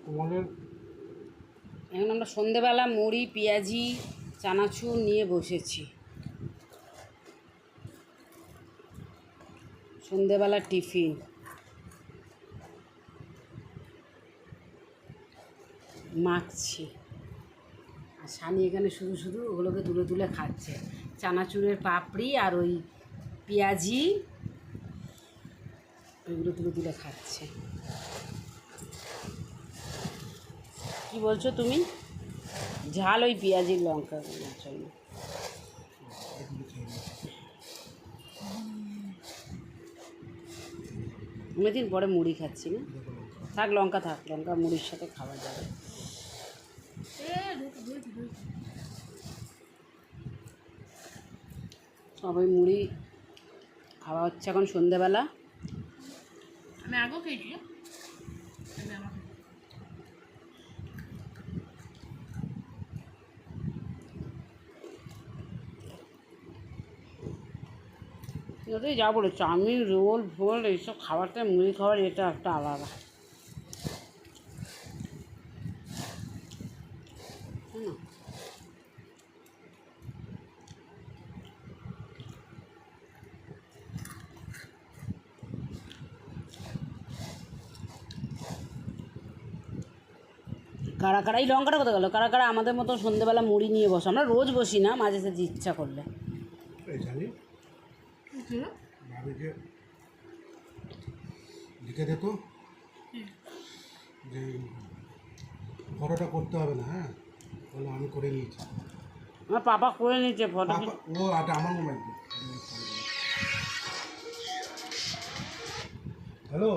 তোমাদের এখন আমরা সন্ধেবেলা মুড়ি পেঁয়াজি চানাচুর নিয়ে বসেছি। সন্ধেবেলা টিফিন মাখছি, আর সানি এখানে শুধু শুধু ওগুলোকে তুলে তুলে খাচ্ছে। চানাচুরের পাপড়ি আর ওই পেঁয়াজি ওইগুলো তুলে তুলে খাচ্ছে। কি বলছো তুমি? ঝাল ওই পেঁয়াজির লঙ্কাগুলোর জন্য। অনেকদিন পরে মুড়ি খাচ্ছি না। থাক লঙ্কা, থাক লঙ্কা মুড়ির সাথে খাওয়া যাবে। সবাই মুড়ি খাওয়া হচ্ছে এখন সন্ধেবেলা। আমি আগেও খেয়েছি। ওটাই যা বলে চাউমিন রোল ফোল এইসব খাবারটা মুড়ি খাবার এটা একটা আলাদা। কারা কারা এই লঙ্কাটা কোথায় গেলো? কারা কারা আমাদের মতো সন্ধেবেলা মুড়ি নিয়ে বসো? আমরা রোজ বসি না, মাঝে সাঝে ইচ্ছা করলে। এই জানি ভাবিকে লিখে দে তো যে ফটোটা করতে হবে না। হ্যাঁ, বলে আমি করে নিয়েছি। আমার পাপা করে নিচ্ছে ফটো। ও এটা আমার মোবাইল। হ্যালো।